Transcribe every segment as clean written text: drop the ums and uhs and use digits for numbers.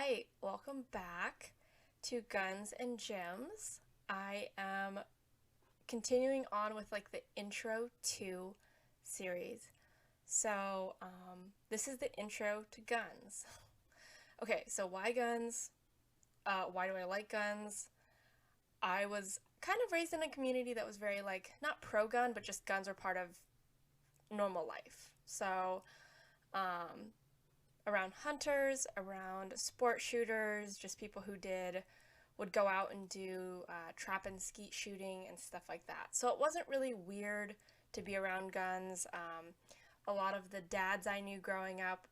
Hi, welcome back to Guns and Gems. I am continuing on with the intro to series. This is the intro to guns. Okay, so why guns? Why do I like guns? I was kind of raised in a community that was very not pro gun, but just guns are part of normal life. Um, Around hunters, around sport shooters, just people who would go out and do trap and skeet shooting and stuff like that. So it wasn't really weird to be around guns. A lot of the dads I knew growing up,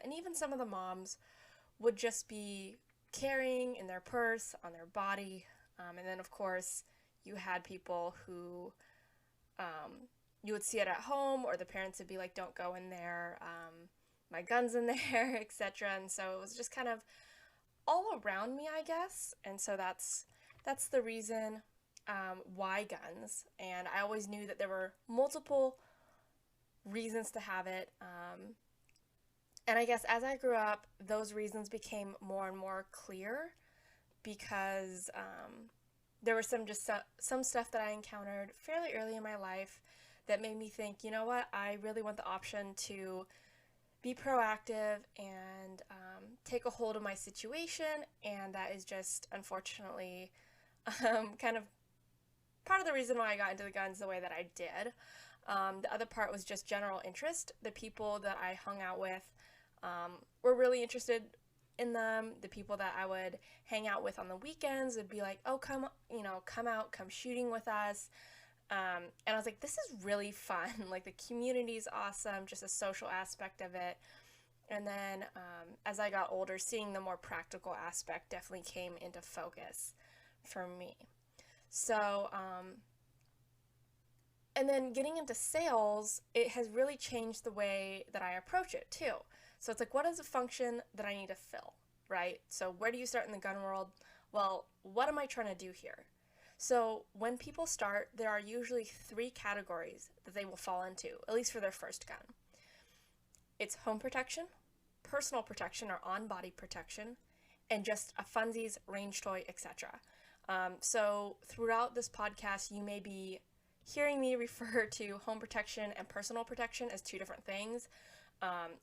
and even some of the moms, would just be carrying in their purse, on their body. And then, of course, you had people who you would see it at home, or the parents would be like, don't go in there. My gun's in there, etc. And so it was just kind of all around me, I guess. And so that's the reason why guns. And I always knew that there were multiple reasons to have it. And I guess as I grew up, those reasons became more and more clear because there was some stuff that I encountered fairly early in my life that made me think, you know what, I really want the option to be proactive and take a hold of my situation, and that is just unfortunately kind of part of the reason why I got into the guns the way that I did. The other part was just general interest. The people that I hung out with were really interested in them. The people that I would hang out with on the weekends would be like, "Oh, come out, come shooting with us." And I was like, this is really fun. Like, the community's awesome, just a social aspect of it. And then as I got older, seeing the more practical aspect definitely came into focus for me. So, and then getting into sales, it has really changed the way that I approach it too. So it's like, what is a function that I need to fill, right? So where do you start in the gun world? Well, what am I trying to do here? So when people start, there are usually three categories that they will fall into, at least for their first gun. It's home protection, personal protection or on-body protection, and just a funsies, range toy, etc. So throughout this podcast, you may be hearing me refer to home protection and personal protection as two different things.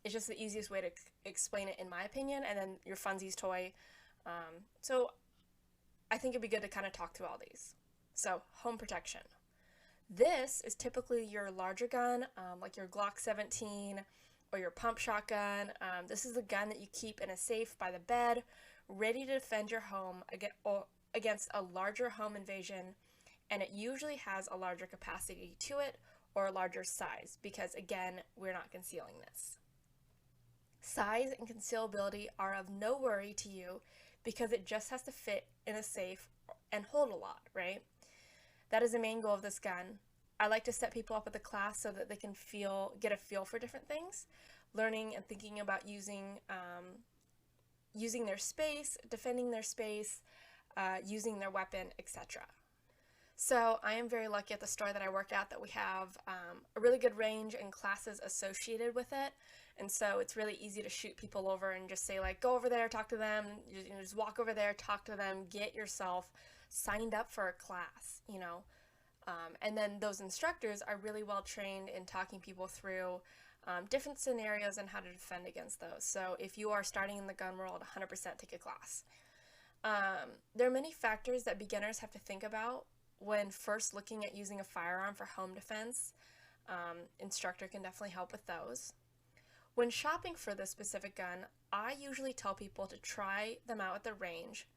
It's just the easiest way to explain it in my opinion, and then your funsies toy. So I think it'd be good to kind of talk through all these. So, home protection. This is typically your larger gun, like your Glock 17 or your pump shotgun. This is a gun that you keep in a safe by the bed, ready to defend your home against a larger home invasion, and it usually has a larger capacity to it or a larger size because, again, we're not concealing this. Size and concealability are of no worry to you because it just has to fit in a safe and hold a lot, right? That is the main goal of this gun. I like to set people up with a class so that they can get a feel for different things, learning and thinking about using their space, defending their space, using their weapon, etc. So I am very lucky at the store that I work at that we have a really good range and classes associated with it. And so it's really easy to shoot people over and just say, like, go over there, talk to them, just walk over there, talk to them, get yourself signed up for a class, and then those instructors are really well trained in talking people through different scenarios and how to defend against those. So if you are starting in the gun world, 100% take a class. There are many factors that beginners have to think about when first looking at using a firearm for home defense. Instructor can definitely help with those. When shopping for this specific gun, I usually tell people to try them out at the range.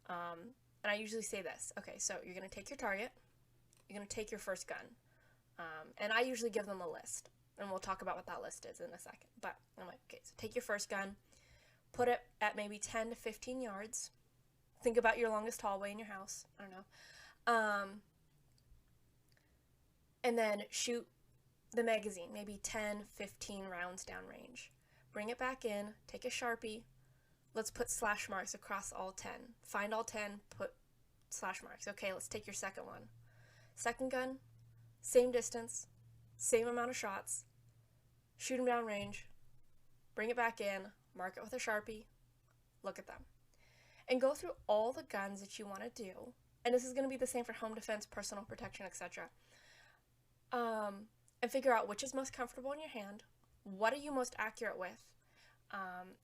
And I usually say this. Okay, so you're going to take your target. You're going to take your first gun. And I usually give them a list. And we'll talk about what that list is in a second. But I'm like, okay, so take your first gun. Put it at maybe 10 to 15 yards. Think about your longest hallway in your house. I don't know. And then shoot the magazine, maybe 10, 15 rounds downrange. Bring it back in, take a Sharpie. Let's put slash marks across all 10. Find all 10, put slash marks. Okay, let's take your second one. Second gun, same distance, same amount of shots. Shoot them downrange. Bring it back in, mark it with a Sharpie. look at them, and go through all the guns that you want to do. And this is going to be the same for home defense, personal protection, etc. And figure out which is most comfortable in your hand, what are you most accurate with,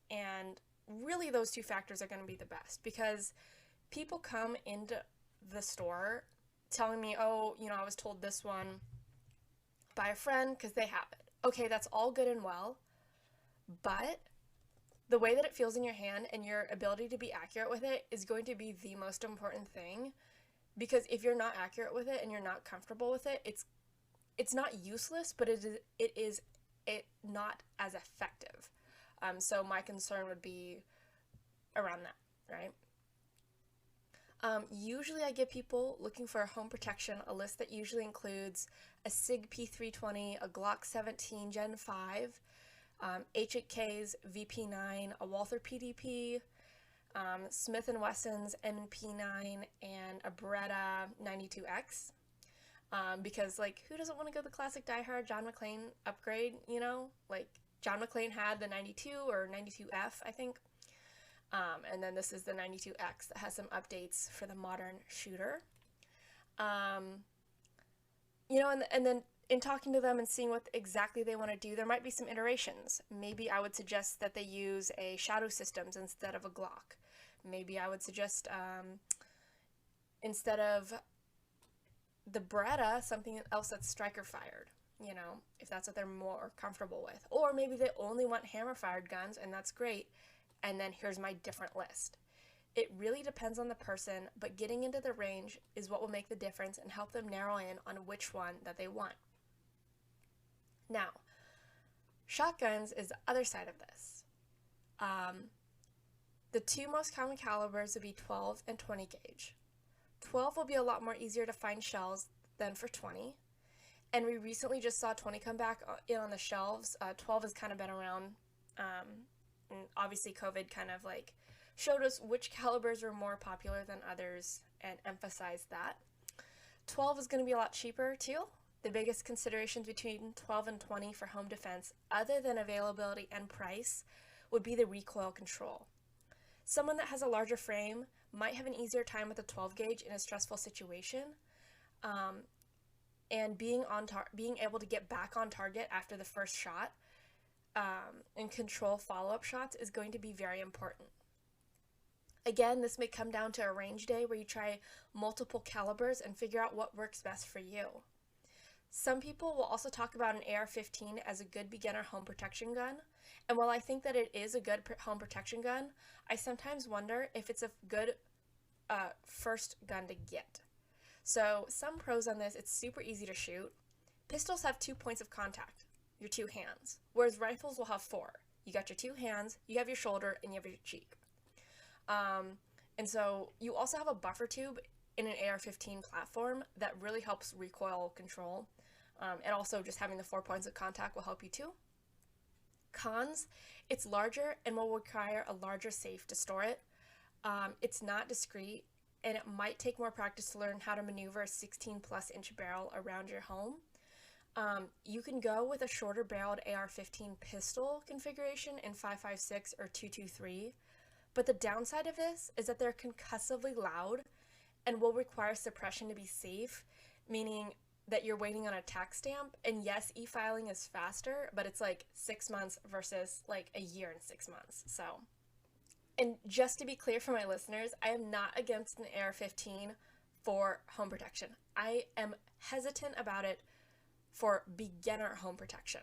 and really those two factors are going to be the best, because people come into the store telling me, oh, I was told this one by a friend because they have it. Okay, that's all good and well, but the way that it feels in your hand and your ability to be accurate with it is going to be the most important thing, because if you're not accurate with it and you're not comfortable with it, it's not useless, but it is not as effective. So my concern would be around that, right? Usually I give people looking for home protection a list that usually includes a SIG P320, a Glock 17 Gen 5, H8K's VP9, a Walther PDP, Smith & Wesson's MP9, and a Beretta 92X. Because, like, who doesn't want to go the classic diehard John McClane upgrade, Like, John McClane had the 92 or 92F, I think. And then this is the 92X that has some updates for the modern shooter. And then in talking to them and seeing what exactly they want to do, there might be some iterations. Maybe I would suggest that they use a Shadow Systems instead of a Glock. Maybe I would suggest, instead of the Beretta, something else that's striker fired, if that's what they're more comfortable with. Or maybe they only want hammer fired guns, and that's great, and then here's my different list. It really depends on the person, but getting into the range is what will make the difference and help them narrow in on which one that they want. Now, shotguns is the other side of this. The two most common calibers would be 12 and 20 gauge. 12 will be a lot more easier to find shells than for 20. And we recently just saw 20 come back in on the shelves. 12 has kind of been around. And obviously COVID kind of like showed us which calibers were more popular than others and emphasized that. 12 is going to be a lot cheaper too. The biggest considerations between 12 and 20 for home defense, other than availability and price, would be the recoil control. Someone that has a larger frame might have an easier time with a 12 gauge in a stressful situation, and being able to get back on target after the first shot and control follow-up shots is going to be very important. Again, this may come down to a range day where you try multiple calibers and figure out what works best for you. Some people will also talk about an AR-15 as a good beginner home protection gun, and while I think that it is a good home protection gun, I sometimes wonder if it's a good first gun to get. So some pros on this: it's super easy to shoot. Pistols have 2 points of contact, your two hands, whereas rifles will have 4. You got your 2 hands, you have your shoulder, and you have your cheek. And so you also have a buffer tube in an AR-15 platform that really helps recoil control. And also just having the 4 points of contact will help you too. Cons: it's larger and will require a larger safe to store it. It's not discreet, and it might take more practice to learn how to maneuver a 16+ inch barrel around your home. You can go with a shorter barreled AR-15 pistol configuration in 5.56 or 2.23, but the downside of this is that they're concussively loud and will require suppression to be safe, meaning that you're waiting on a tax stamp. And yes, e-filing is faster, but it's like 6 months versus like a year and 6 months. So, and just to be clear for my listeners, I am not against an AR-15 for home protection. I am hesitant about it for beginner home protection.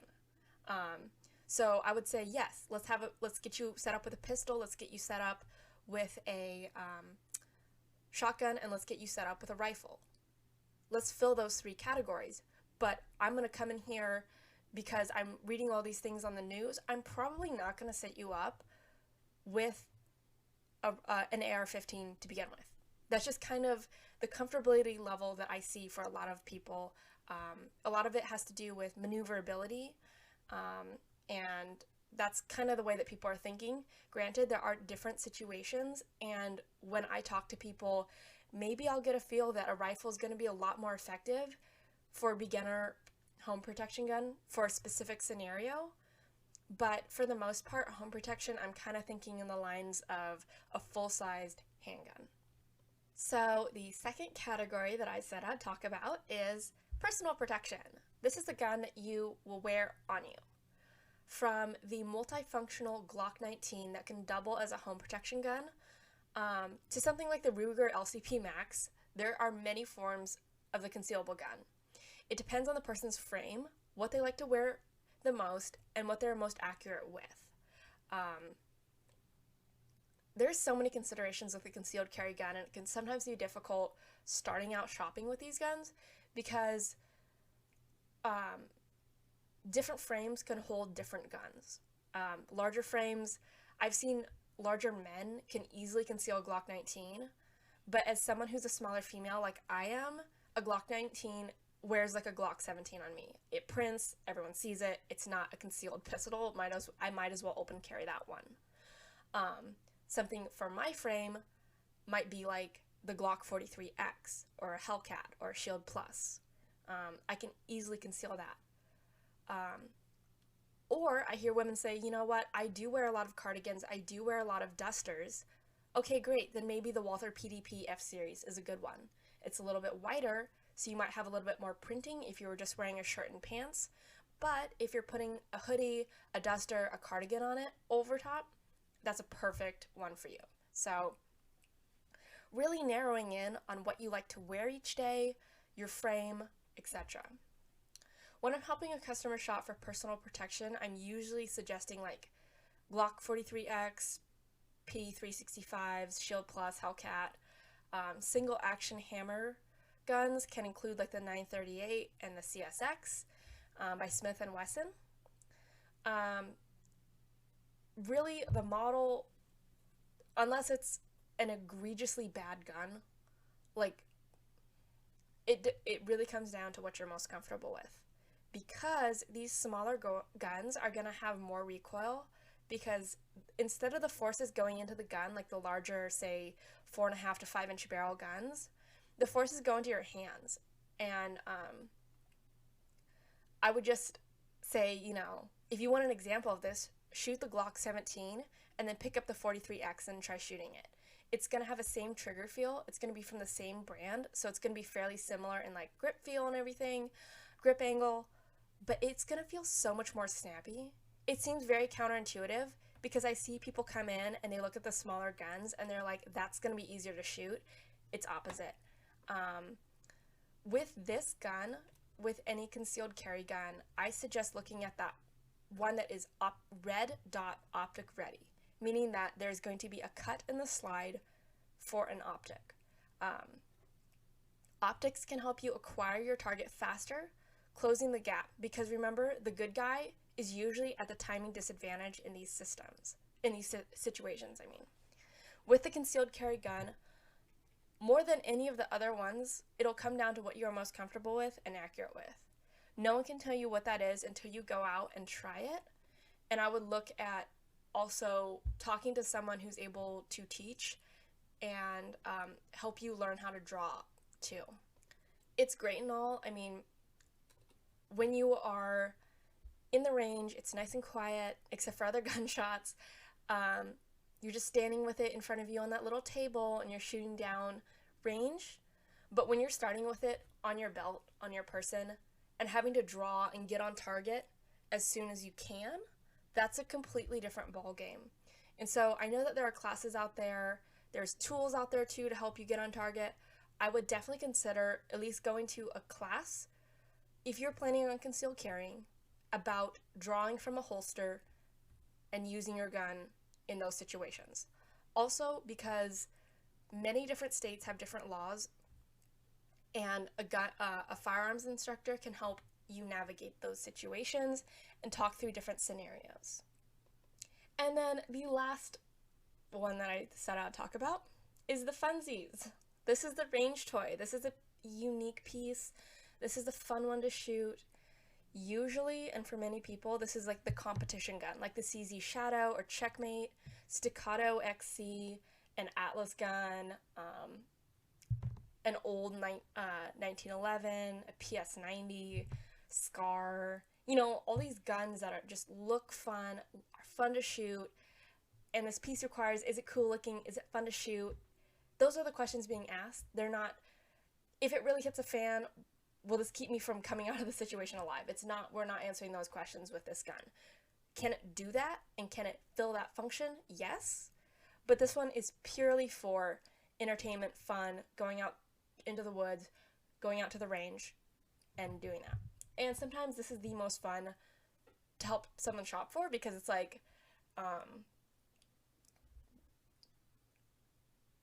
So I would say yes, let's get you set up with a pistol, let's get you set up with a shotgun, and let's get you set up with a rifle. Let's fill those 3 categories. But I'm going to come in here because I'm reading all these things on the news. I'm probably not going to set you up with an AR-15 to begin with. That's just kind of the comfortability level that I see for a lot of people. A lot of it has to do with maneuverability, and that's kind of the way that people are thinking. Granted, there are different situations, and when I talk to people, maybe I'll get a feel that a rifle is going to be a lot more effective for a beginner home protection gun for a specific scenario, But for the most part, home protection, I'm kind of thinking in the lines of a full-sized handgun. So the second category that I said I'd talk about is personal protection. This is the gun that you will wear on you. From the multifunctional Glock 19 that can double as a home protection gun, to something like the Ruger LCP Max, there are many forms of the concealable gun. It depends on the person's frame, what they like to wear the most, and what they're most accurate with. There's so many considerations with the concealed carry gun, and it can sometimes be difficult starting out shopping with these guns because different frames can hold different guns. Larger frames, I've seen larger men can easily conceal a Glock 19, but as someone who's a smaller female like I am, a Glock 19 wears like a Glock 17 on me. It prints, everyone sees it, it's not a concealed pistol, I might as well open carry that one. Something for my frame might be like the Glock 43X or a Hellcat or a Shield Plus. I can easily conceal that. Or I hear women say, you know what, I do wear a lot of cardigans, I do wear a lot of dusters. Okay, great, then maybe the Walther PDP F-Series is a good one. It's a little bit wider, so you might have a little bit more printing if you were just wearing a shirt and pants, but if you're putting a hoodie, a duster, a cardigan on it over top, that's a perfect one for you. So really narrowing in on what you like to wear each day, your frame, etc. When I'm helping a customer shop for personal protection, I'm usually suggesting like Glock 43X, P365s, Shield Plus, Hellcat. Single action hammer guns can include like the 938 and the CSX by Smith & Wesson. Really, the model, unless it's an egregiously bad gun, like it really comes down to what you're most comfortable with. Because these smaller guns are going to have more recoil, because instead of the forces going into the gun, like the larger, say, 4.5 to 5 inch barrel guns, the forces go into your hands. And I would just say, you know, if you want an example of this, shoot the Glock 17 and then pick up the 43X and try shooting it. It's going to have the same trigger feel. It's going to be from the same brand, so it's going to be fairly similar in like grip feel and everything, grip angle, but it's going to feel so much more snappy. It seems very counterintuitive because I see people come in and they look at the smaller guns and they're like, that's going to be easier to shoot. It's opposite. With this gun, with any concealed carry gun, I suggest looking at that one that is red dot optic ready, meaning that there's going to be a cut in the slide for an optic. Optics can help you acquire your target faster, closing the gap, because remember, the good guy is usually at the timing disadvantage in these systems, in these situations, I mean. With the concealed carry gun, more than any of the other ones, it'll come down to what you're most comfortable with and accurate with. No one can tell you what that is until you go out and try it. And I would look at also talking to someone who's able to teach and help you learn how to draw too. It's great and all. I mean, when you are in the range, it's nice and quiet, except for other gunshots. You're just standing with it in front of you on that little table and you're shooting down range. But when you're starting with it on your belt, on your person, and having to draw and get on target as soon as you can, that's a completely different ball game. And so I know that there are classes out there, there's tools out there too to help you get on target. I would definitely consider at least going to a class, if you're planning on concealed carrying, about drawing from a holster and using your gun in those situations. Also, because many different states have different laws, and a firearms instructor can help you navigate those situations and talk through different scenarios. And then the last one that I set out to talk about is the funsies. This is the range toy. This is a unique piece. This is the fun one to shoot. Usually, and for many people, this is like the competition gun, like the CZ Shadow or Checkmate, Staccato XC, an Atlas gun, an old 1911, a PS90, SCAR, all these guns that are just look fun, are fun to shoot, and this piece requires, is it cool looking, is it fun to shoot? Those are the questions being asked. They're not, if it really hits a fan, will this keep me from coming out of the situation alive? It's not, we're not answering those questions with this gun. Can it do that, and can it fill that function? Yes. But this one is purely for entertainment, fun, going out into the woods, going out to the range, and doing that. And sometimes this is the most fun to help someone shop for, because it's like,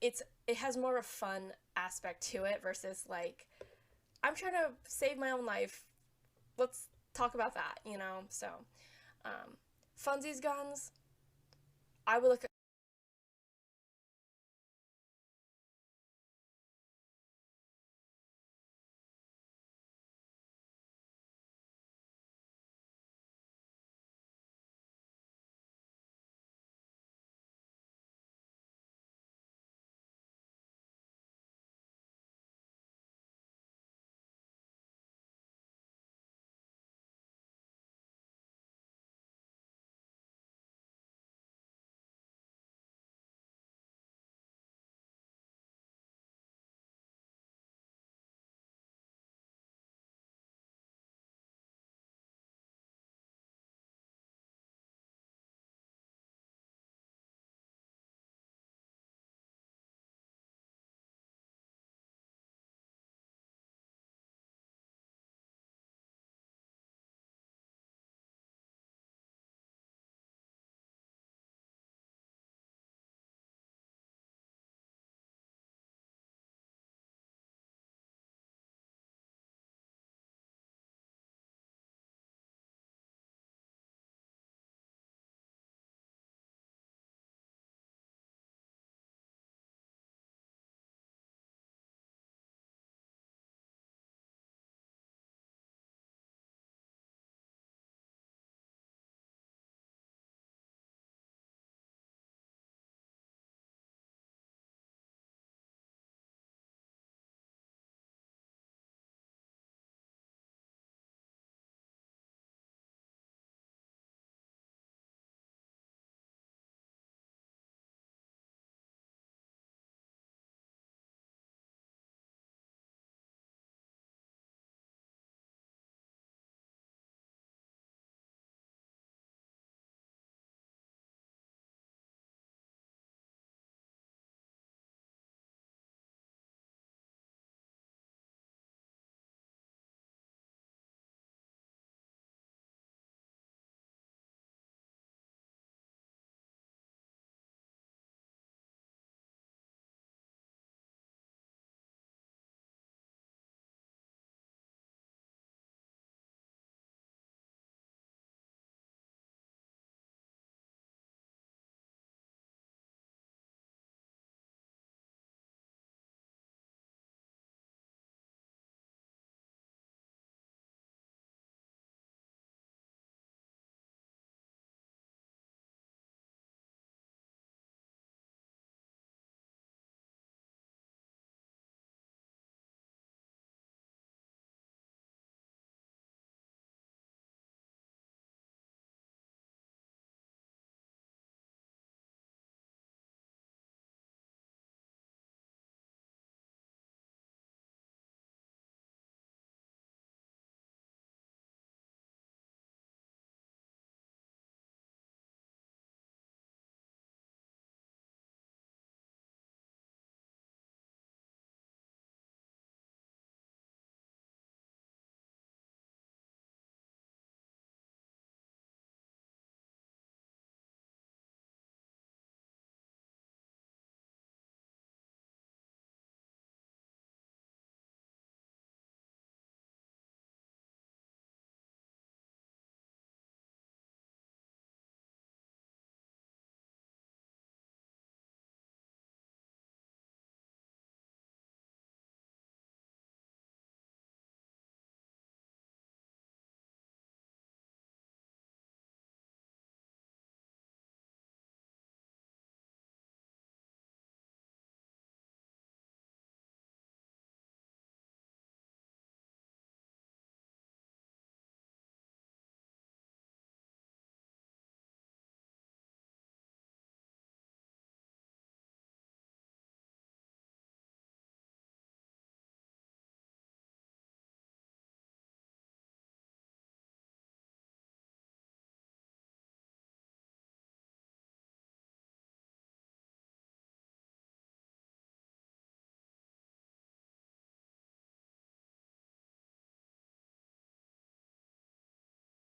it has more of a fun aspect to it versus like, I'm trying to save my own life. Let's talk about that, So, funsies guns, I would look